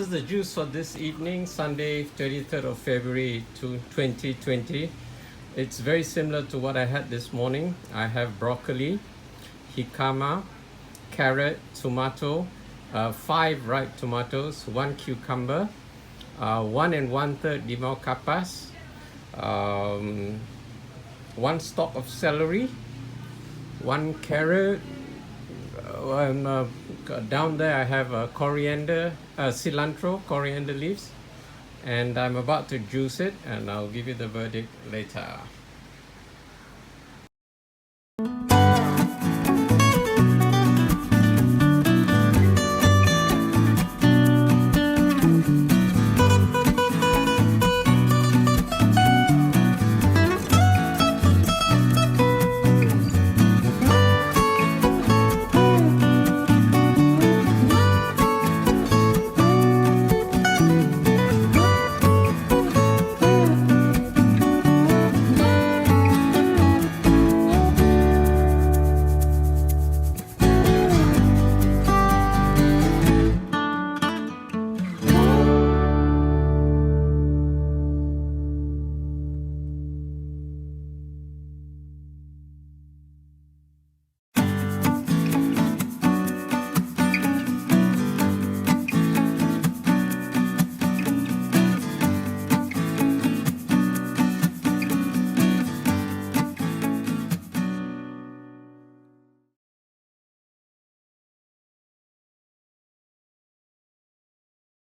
is the juice for this evening, Sunday, 23rd of February 2020. It's very similar to what I had this morning. I have broccoli, jicama, carrot, tomato, 5 ripe tomatoes, 1 cucumber, 1 1/3 Limau Kapas, 1 stalk of celery, 1 carrot, down there I have cilantro, coriander leaves, and I'm about to juice it, and I'll give you the verdict later.